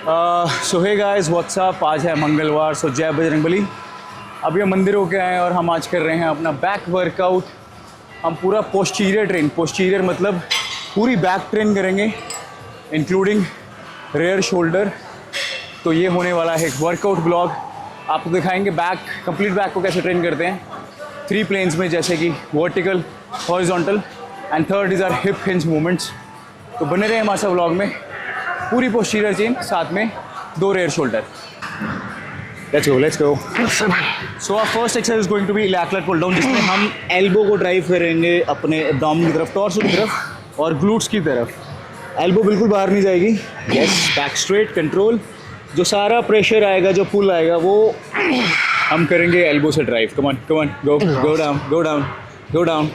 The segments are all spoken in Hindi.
सो हे गाइस व्हाट्सअप। आज है मंगलवार, सो जय बजरंगबली। अभी हम मंदिर होके आए हैं और हम आज कर रहे हैं अपना बैक वर्कआउट। हम पूरा पोस्टीरियर मतलब पूरी बैक ट्रेन करेंगे इंक्लूडिंग रेयर शोल्डर। तो ये होने वाला है एक वर्कआउट ब्लॉग। आपको दिखाएंगे कंप्लीट बैक को कैसे ट्रेन करते हैं 3 प्लेन्स में, जैसे कि vertical, horizontal and third is our hip hinge movements. तो बने रहे हमारे साथ व्लॉग में। पूरी पोस्टीरियर चेन, साथ में 2 rear shoulder. Let's go. So our first exercise is going to be lateral pull down, जिसमें हम एल्बो को ड्राइव करेंगे अपने एब्डोमेन की तरफ, टॉर्सो की तरफ और ग्लूट्स की तरफ। एल्बो बिल्कुल बाहर नहीं जाएगी। Yes, back straight, control. जो सारा प्रेशर आएगा, जो पुल आएगा, वो हम करेंगे एल्बो से drive. Come on go down.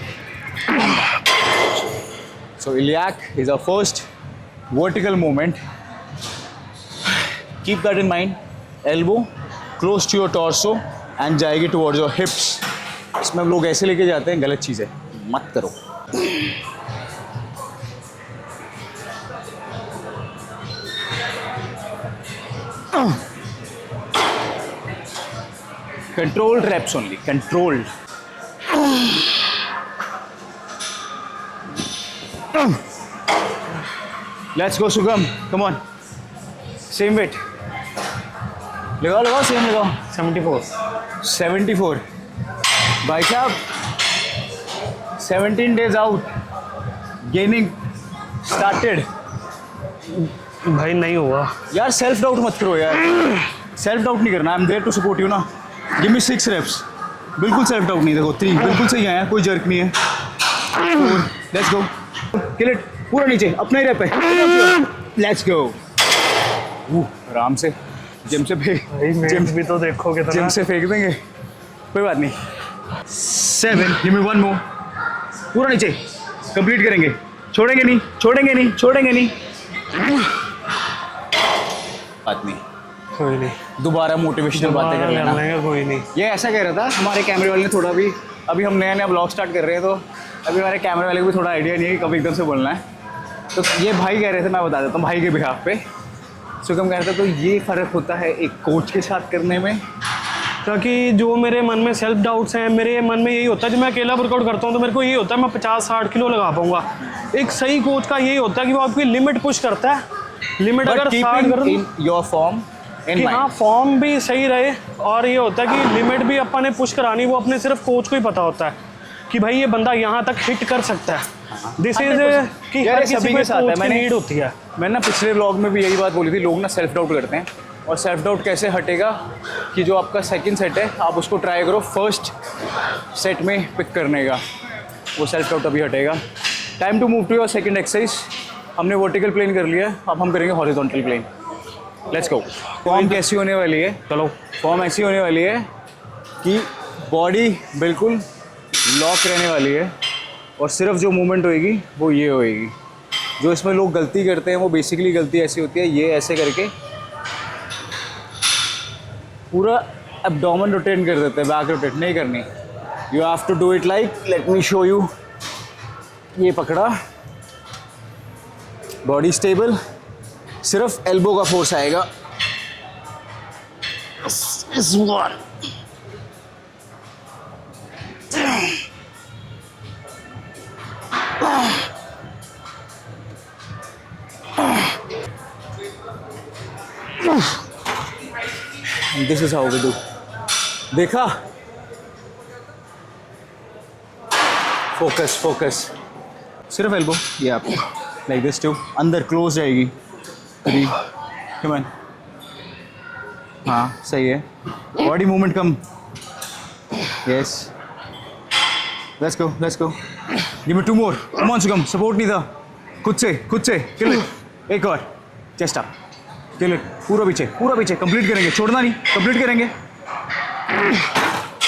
So iliac is our first vertical movement. Keep that in mind. Elbow close to your torso and जाएगी towards your hips. इसमें हम लोग ऐसे लेके जाते हैं, गलत चीज़ है, मत करो। Controlled reps only. Controlled. Let's go Sugam, come on. Same weight. लगाओ सेम लगाओ। 74 भाई साहब, 17 days out, gaining started। भाई नहीं हुआ यार, सेल्फ डाउट मत करो यार, सेल्फ डाउट नहीं करना। I am there to support you ना। Give me 6 reps। बिल्कुल सेल्फ डाउट नहीं। देखो 3 बिल्कुल सही आया, कोई जर्क नहीं है। Let's go, kill it. पूरा नीचे, अपना ही रैप है। Let's go. आराम से जिम से जिम भी तो देखो कितना। जिम से फेंक देंगे, कोई बात नहीं। 7, गिव मी 1 मोर। पूरा नीचे कंप्लीट करेंगे, छोड़ेंगे नहीं। बात नहीं, कोई नहीं, दोबारा मोटिवेशनल बातें कर लेना। कोई नहीं। ये ऐसा कह रहा था हमारे कैमरे वाले ने थोड़ा भी, अभी हम नया ब्लॉग स्टार्ट कर रहे हैं, तो अभी हमारे कैमरे वाले को भी थोड़ा आइडिया नहीं है कि कब एकदम से बोलना है। तो ये भाई कह रहे थे, मैं बता देता हूँ भाई के बिहाफ पे। सुगम कह रहे थे, तो ये फ़र्क होता है एक कोच के साथ करने में। ताकि जो मेरे मन में सेल्फ डाउट्स हैं, मेरे मन में यही होता है, जब मैं अकेला वर्कआउट करता हूँ तो मेरे को यही होता है मैं 50-60 किलो लगा पाऊँगा। एक सही कोच का यही होता है कि वो आपकी लिमिट पुश करता है। लिमिट अगर 60 कर योर फॉर्म कि हाँ, फॉर्म भी सही रहे। और ये होता है कि लिमिट भी अपन ने पुश करानी, वो अपने सिर्फ कोच को ही पता होता है कि भाई ये बंदा यहाँ तक हिट कर सकता है। दिस इज कि हर किसी के साथ है। मैंने नीड होती है। मैंने ना पिछले व्लॉग में भी यही बात बोली थी, लोग ना सेल्फ डाउट करते हैं। और सेल्फ डाउट कैसे हटेगा कि जो आपका सेकंड सेट है, आप उसको ट्राई करो फर्स्ट सेट में पिक करने का, वो सेल्फ डाउट अभी हटेगा। Time to move to your second exercise. हमने वर्टिकल प्लेन कर लिया है, अब हम करेंगे horizontal plane. Let's go. Form कैसी होने वाली है? चलो, फॉर्म ऐसी होने वाली है कि बॉडी बिल्कुल लॉक रहने वाली है और सिर्फ जो मूवमेंट होएगी वो ये होएगी। जो इसमें लोग गलती करते हैं, वो बेसिकली गलती ऐसी होती है, ये ऐसे करके पूरा एब्डोमेन रोटेट कर देते हैं, बैक रोटेट नहीं करनी। You have to do it like, let me show you. ये पकड़ा, बॉडी स्टेबल, सिर्फ एल्बो का फोर्स आएगा। इस one, this is how we do. देखा, फोकस, सिर्फ एल्बो। ये आप लाइक दिस टू, अंदर क्लोज जाएगी। 3, कम ऑन। हाँ, सही है। बॉडी मूवमेंट कम। Yes, let's go. Give me 2 more. Come on Sugam, support नहीं था। खुद से किल इट। एक और, चेस्ट अप, किल इट। पूरा पीछे कंप्लीट करेंगे, छोड़ना नहीं, कंप्लीट करेंगे।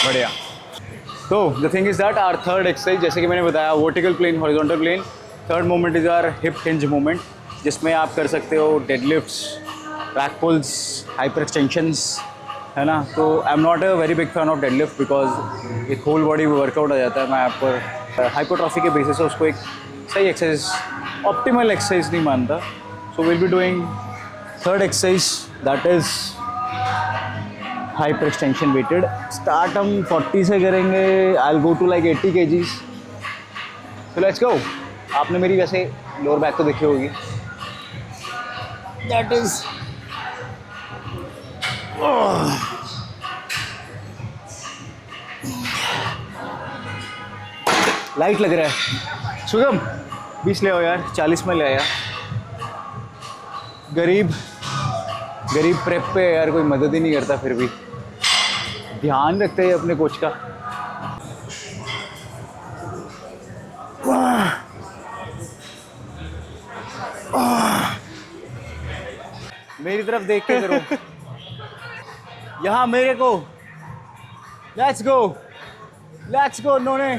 बढ़िया। तो the thing is that our third exercise, जैसे कि मैंने बताया, vertical plane, horizontal plane. Third movement is our hip hinge movement, जिसमें आप कर सकते हो deadlifts, back pulls, hyper extensions, है ना। तो I am not a very big fan of deadlift because एक होल बॉडी वर्कआउट आ जाता है। मैं आप पर हाइपोट्रॉफी के बेसिस से उसको एक सही एक्सरसाइज, ऑप्टिमल एक्सरसाइज नहीं मानता। So will be doing third exercise that is hyper extension weighted. Start हम 40 से करेंगे, I will go to like 80 kgs। So let's go. आपने मेरी वैसे लोअर बैक तो देखी होगी, दैट इज लाइट लग रहा है। शुभम 20 ले आओ यार, 40 में ले आया। गरीब प्रेप पे यार कोई मदद ही नहीं करता, फिर भी ध्यान रखते हैं अपने कोच का। मेरी तरफ देख के करो। यहाँ मेरे को let's go none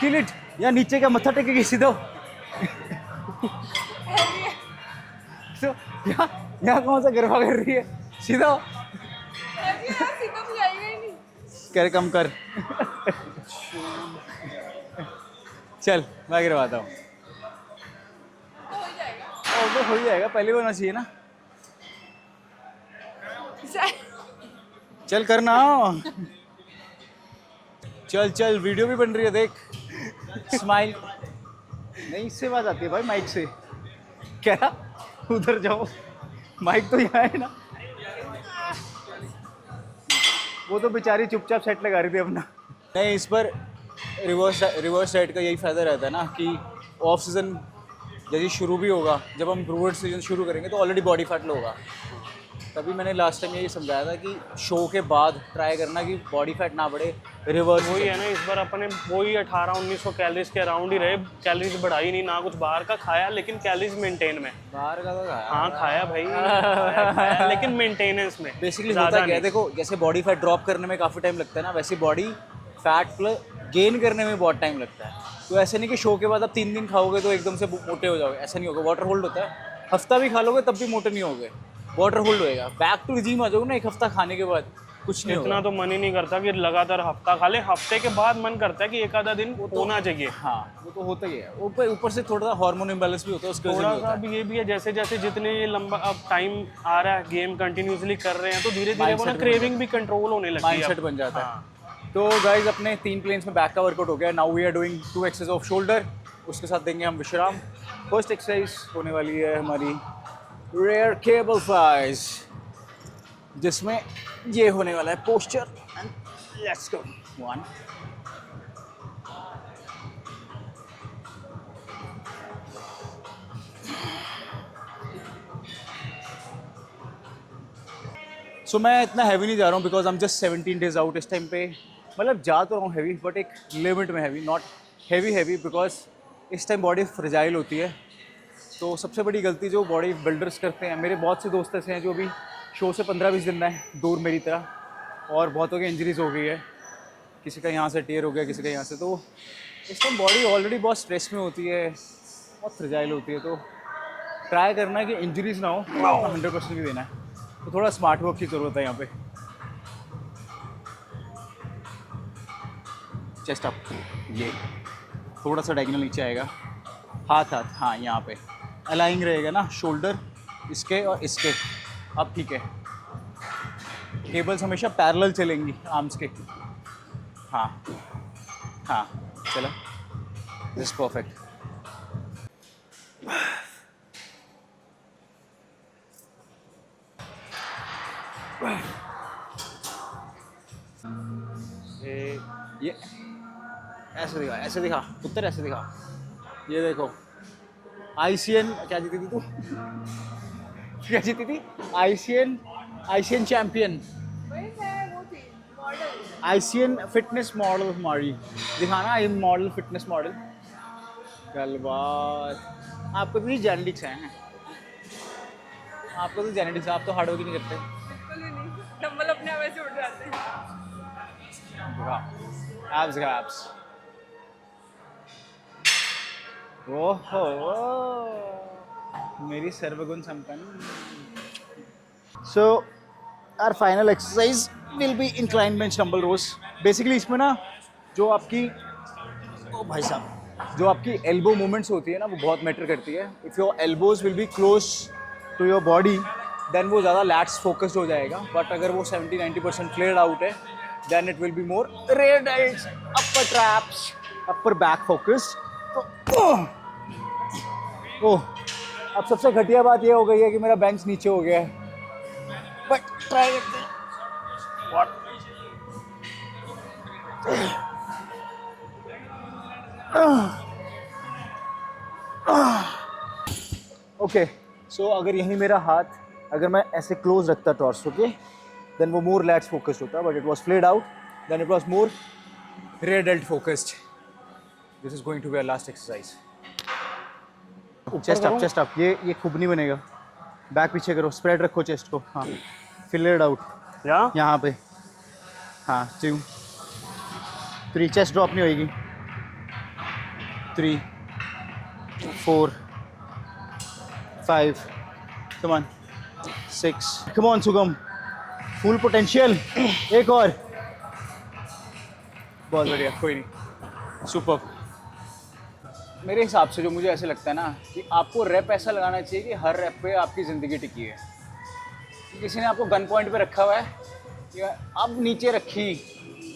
kill it. या नीचे का मत्था टेकेगी सीधा। तो यहाँ कौन सा गरबा कर रही है, सीधा कर, कम कर। चल मैं गिरवाता हूँ। तो हो ही जाएगा, पहले होना चाहिए ना। चल करना। चल वीडियो भी बन रही है, देख। स्माइल नहीं, इससे बात आती है भाई, माइक से। क्या उधर जाओ, माइक तो यहाँ है ना। वो तो बेचारी चुपचाप सेट लगा रही थी अपना। नहीं, इस पर रिवर्स साइड का यही फ़ायदा रहता है ना कि ऑफ सीज़न जैसे शुरू भी होगा, जब हम रिवर्स सीजन शुरू करेंगे तो ऑलरेडी बॉडी फैट लो होगा। तभी मैंने लास्ट टाइम यही समझाया था कि शो के बाद ट्राई करना कि बॉडी फैट ना बढ़े। रिवर्स वही है ना, इस बार अपने वही 1800-1900 कैलोरीज के अराउंड ही रहे। कैलोरीज बढ़ाई नहीं, ना कुछ बाहर का खाया, लेकिन कैलोरीज मेंटेन में। बाहर का तो खाया, हाँ खाया भाई, खाया, लेकिन मेंटेनेंस में। बेसिकली होता क्या है, देखो जैसे बॉडी फैट ड्रॉप करने में काफ़ी टाइम लगता है ना, वैसे बॉडी फैट प्लस गेन करने में बहुत टाइम लगता है। तो ऐसे नहीं कि शो के बाद आप 3 दिन खाओगे तो एकदम से मोटे हो जाओगे, ऐसा नहीं होगा। वाटर होल्ड होता है, हफ्ता भी खा लोगे तब भी मोटे नहीं होगे, वाटर होल्ड होएगा। बैक टू रिजीम आ जाओगे ना एक हफ्ता खाने के बाद, कुछ नहीं इतना तो मन ही नहीं करता कि लगातार हफ्ता खा ले। हफ्ते के बाद मन करता है कि एक आधा दिन होना चाहिए। हाँ वो तो होता ही है। ऊपर से थोड़ा सा हार्मोन इम्बैलेंस भी होता है, उसके थोड़ा सा भी ये भी है, जैसे जैसे जितने लंबा अब टाइम आ रहा है, गेम कंटिन्यूसली कर रहे हैं, तो धीरे धीरे वो ना क्रेविंग भी कंट्रोल होने लगती है, माइंडसेट बन जाता है। तो गाइज अपने 3 प्लेन्स में बैक का वर्कआउट हो गया। Now we are doing 2 exercise of shoulder, उसके साथ देंगे हम विश्राम। फर्स्ट एक्सरसाइज होने वाली है हमारी रेयर केबल फ्लाइज, जिसमें ये होने वाला है पोस्चर। And let's go. 1 सो मैं इतना हैवी नहीं जा रहा हूँ because I am just 17 days out इस टाइम पे। मतलब जा तो रहा हूँ हैवी, बट एक लिमिट में हैवी, नॉट हैवी बिकॉज इस टाइम बॉडी फ्रेजाइल होती है। तो सबसे बड़ी गलती जो बॉडी बिल्डर्स करते हैं, मेरे बहुत से दोस्त ऐसे हैं जो भी शो से 15-20 दिन में दूर मेरी तरह, और बहुतों की इंजरीज हो गई है, किसी का यहाँ से टीयर हो गया, किसी का यहाँ से। तो इस टाइम बॉडी ऑलरेडी बहुत स्ट्रेस में होती है, बहुत फ्रेजाइल होती है। तो ट्राई करना है कि इंजरीज ना हो, 100% भी देना है। तो थोड़ा स्मार्ट वर्क की ज़रूरत है यहाँ पे। चेस्ट अप, ये थोड़ा सा डायगोनल नीचे आएगा, हाथ हाँ यहाँ पे अलाइंग रहेगा ना, शोल्डर इसके और इसके। अब ठीक है, केबल्स हमेशा पैरेलल चलेंगी आर्म्स के। हाँ चलो, दिस परफेक्ट। ये ऐसे दिखा उत्तर, ऐसे दिखा। ये देखो ICN क्या जीती थी तू? क्या जीती थी? ICN champion, ICN fitness model हमारी। दिखाना आई मॉडल, फिटनेस मॉडल। कल बात आपको तो जेनेटिक्स हैं, आपको तो जेनेटिक्स, आप तो हार्ड वर्क नहीं करते। डंबल अपने आप ऐसे उठ जाते हैं। एब्स ओहो मेरी सर्वगुण संपन्न। So our final exercise will be incline bench dumbbell rows. Basically इसमें ना जो आपकी भाई साहब जो आपकी एल्बो मूवमेंट्स होती है ना, वो बहुत मैटर करती है। If your elbows will be close to your body then वो ज़्यादा लैट्स फोकस्ड हो जाएगा. बट अगर वो 70-90% फ्लेयर्ड आउट है then it will be more rear delts, upper traps, upper back focused. तो ओह, अब सबसे घटिया बात ये हो गई है कि मेरा बेंच नीचे हो गया है. बट ट्राई करते हैं. ओके, सो अगर यही मेरा हाथ, अगर मैं ऐसे क्लोज रखता टॉर्सो के, देन वो मोर लैट्स फोकस्ड होता. But it was flared out, then it was more rear delt focused. This is going to be our last exercise. Chest up. ये खूब नहीं बनेगा. बैक पीछे करो, स्प्रेड रखो चेस्ट को. हाँ, फ्लेड आउट यहाँ पे. हाँ, 2 3, चेस्ट ड्रॉप नहीं होएगी. 3 4 5, come on, 6, come on सुगम, फुल पोटेंशियल. एक और. बहुत बढ़िया, कोई नहीं, सुपर. मेरे हिसाब से जो मुझे ऐसे लगता है ना कि आपको रैप ऐसा लगाना चाहिए कि हर रैप पे आपकी ज़िंदगी टिकी है. कि किसी ने आपको गन पॉइंट पे रखा हुआ है कि अब नीचे रखी,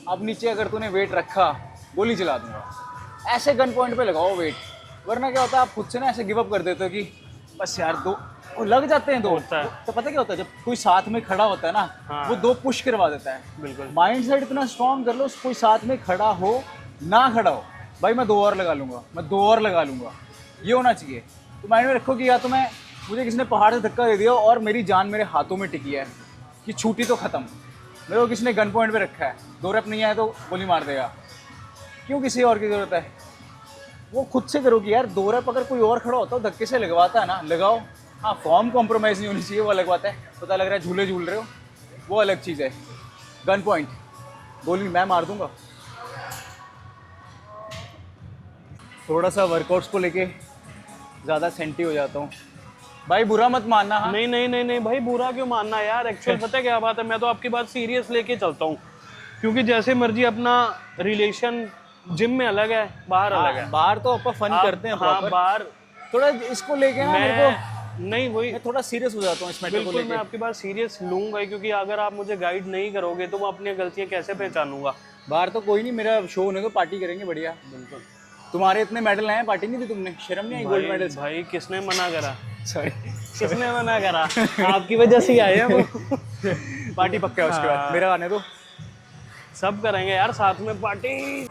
अब नीचे अगर तूने वेट रखा गोली चला दूंगा. ऐसे गन पॉइंट पे लगाओ वेट. वरना क्या होता है, आप खुद से ना ऐसे गिव अप कर देते हो कि बस यार 2 वो लग जाते हैं. 2 तो पता क्या होता है, जब कोई साथ में खड़ा होता है ना, हाँ. वो 2 पुश करवा देता है. बिल्कुल. माइंड सेट इतना स्ट्रॉन्ग कर लो, कोई साथ में खड़ा हो ना खड़ा हो, भाई मैं 2 और लगा लूँगा, मैं 2 और लगा लूँगा, ये होना चाहिए. तो माइंड में रखो कि या तो मुझे किसी ने पहाड़ से धक्का दे दिया और मेरी जान मेरे हाथों में टिकी है कि छूटी तो ख़त्म. मेरे को किसी ने गन पॉइंट पे रखा है, 2 रैप नहीं आए तो गोली मार देगा. क्यों किसी और की ज़रूरत है? वो खुद से करो कि यार 2 रैप अगर कोई और खड़ा होता है धक्के से लगवाता है ना, लगाओ. हाँ, फॉर्म कॉम्प्रोमाइज़ नहीं होनी चाहिए, वो लगवाता है, पता लग रहा है झूले झूल रहे हो, वो अलग चीज़ है. गन पॉइंट, गोली मैं मार दूंगा. थोड़ा सा वर्कआउट्स को लेके ज़्यादा सेंटी हो जाता हूँ भाई, बुरा मत मानना. हाँ, नहीं नहीं नहीं नहीं भाई, बुरा क्यों मानना यार. एक्चुअल पता है क्या बात है, मैं तो आपकी बात सीरियस लेके चलता हूँ. क्योंकि जैसे मर्जी अपना रिलेशन जिम में अलग है, बाहर अलग है. बाहर तो अपन फन करते हैं हाँ, proper. बाहर थोड़ा इसको लेके ना मेरे को नहीं वही मैं थोड़ा सीरियस हो जाता हूँ इस मैटर को बिल्कुल. लेके. मैं आपकी बात सीरियस लूंगा, क्योंकि अगर आप मुझे गाइड नहीं करोगे तो मैं अपनी गलतियाँ कैसे पहचानूंगा. बाहर तो कोई नहीं, मेरा शो होने तो पार्टी करेंगे बढ़िया. बिल्कुल. तुम्हारे इतने मेडल आए, पार्टी नहीं दी तुमने? शर्म नहीं आई गोल्ड मेडल? भाई किसने मना करा? सॉरी, किसने मना करा? आपकी वजह से ही आए हैं वो. पार्टी पक्का है उसके बाद. मेरा आने दो, सब करेंगे यार साथ में पार्टी.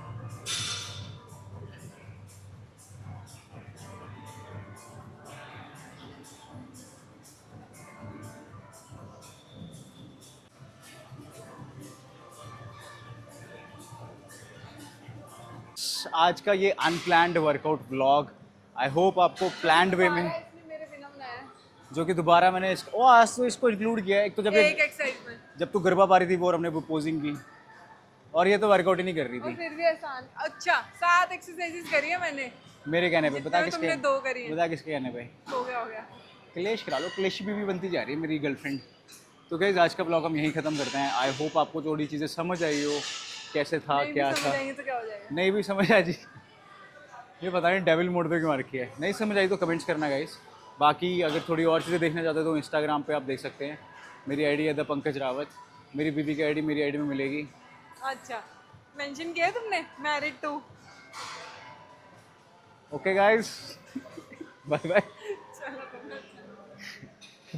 आज का ये unplanned workout vlog I hope आपको प्लान्ड वे में, मेरे बिना बनाया जो कि दोबारा मैंने आज तो इसको इंक्लूड किया है. एक तो जब एक एक्सरसाइज में, जब तू गरबा पा रही थी वो, और हमने पोजिंग की, और ये तो वर्कआउट ही नहीं कर रही और थी फिर भी आसान. अच्छा, 7 एक्सरसाइजेस करी है मैंने. मेरे कहने पे. बता जितने किसके, तुमने 2 करी है. बता किसके कहने पे? हो गया. क्लेश करा लो. क्लेश भी बनती जा रही है मेरी गर्लफ्रेंड. तो गाइस आज का ब्लॉग हम यहीं ख़त्म करते हैं. आई होप आपको थोड़ी चीज़ें समझ आई हो, कैसे था नहीं क्या भी था. समझ आएंगे तो क्या हो जाएगा. नहीं भी समझ आ जी, ये पता नहीं डेविल मोड पे क्यों आ रखी है. नहीं समझ आई तो कमेंट्स करना गाइस. बाकी अगर थोड़ी और चीज़ें देखना चाहते हो तो इंस्टाग्राम पे आप देख सकते हैं. मेरी आईडी है द पंकज रावत. मेरी बीबी की आईडी मेरी आईडी में मिलेगी. अच्छा, मेंशन किया है तुमने married to. Okay guys, bye bye.